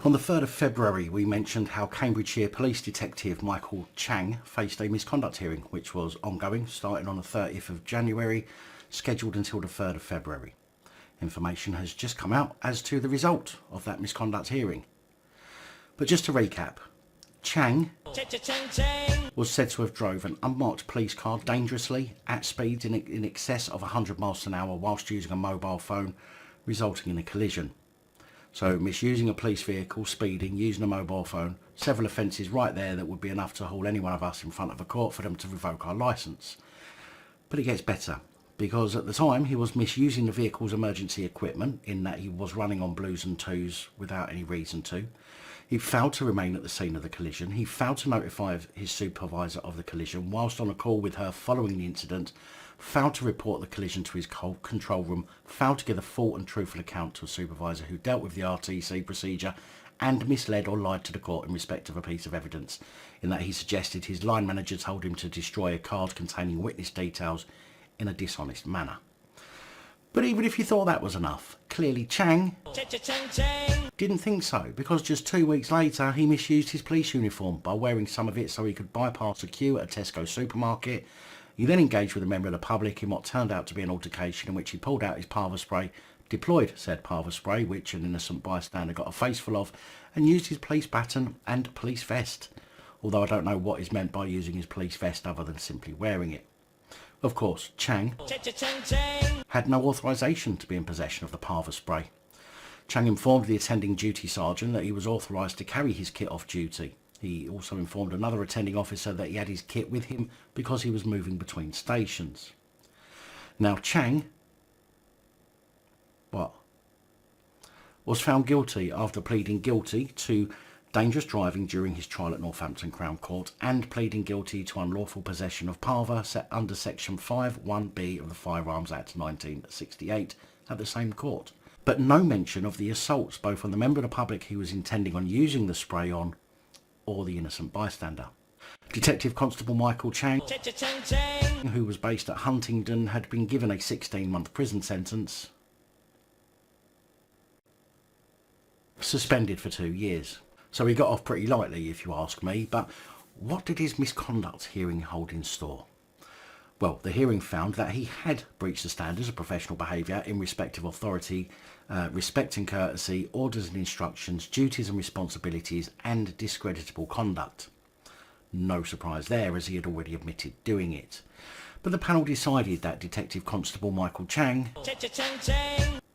On the 3rd of February, we mentioned how Cambridgeshire Police Detective Chang faced a misconduct hearing, which was ongoing, starting on the 30th of January, scheduled until the 3rd of February. Information has just come out as to the result of that misconduct hearing. But just to recap, Chang was said to have drove an unmarked police car dangerously at speeds in excess of 100 miles an hour whilst using a mobile phone, resulting in a collision. So misusing a police vehicle, speeding, using a mobile phone, several offences right there that would be enough to haul any one of us in front of a court for them to revoke our licence. But it gets better, because at the time he was misusing the vehicle's emergency equipment in that he was running on blues and twos without any reason to. He failed to remain at the scene of the collision. He failed to notify his supervisor of the collision whilst on a call with her following the incident, failed to report the collision to his control room, failed to give a full and truthful account to a supervisor who dealt with the RTC procedure, and misled or lied to the court in respect of a piece of evidence, in that he suggested his line manager told him to destroy a card containing witness details in a dishonest manner. But even if you thought that was enough, clearly Chang didn't think so, because just 2 weeks later he misused his police uniform by wearing some of it so he could bypass a queue at a Tesco supermarket. He then engaged with a member of the public in what turned out to be an altercation in which he pulled out his parva spray, deployed said parva spray, which an innocent bystander got a face full of, and used his police baton and police vest. Although I don't know what is meant by using his police vest other than simply wearing it. Of course, Chang had no authorisation to be in possession of the parva spray. Chang informed the attending duty sergeant that he was authorised to carry his kit off duty. He also informed another attending officer that he had his kit with him because he was moving between stations. Now Chang was found guilty after pleading guilty to dangerous driving during his trial at Northampton Crown Court and pleading guilty to unlawful possession of parva set under section 5(1)(b) of the Firearms Act 1968 at the same court. But no mention of the assaults both on the member of the public he was intending on using the spray on or the innocent bystander. Detective Constable Chang, who was based at Huntingdon, had been given a 16-month prison sentence, suspended for 2 years. So he got off pretty lightly, if you ask me, but what did his misconduct hearing hold in store? Well, the hearing found that he had breached the standards of professional behaviour in respect of authority, respect and courtesy, orders and instructions, duties and responsibilities, and discreditable conduct. No surprise there, as he had already admitted doing it. But the panel decided that Detective Constable Chang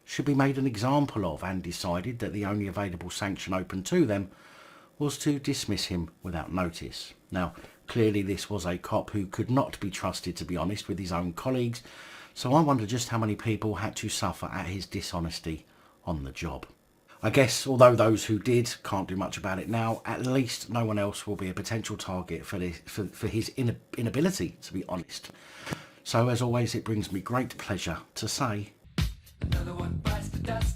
should be made an example of, and decided that the only available sanction open to them was to dismiss him without notice. Now, clearly this was a cop who could not be trusted to be honest with his own colleagues, so I wonder just how many people had to suffer at his dishonesty on the job. I guess, although those who did can't do much about it now, at least no one else will be a potential target for his inability to be honest. So as always, it brings me great pleasure to say, another one bites the dust.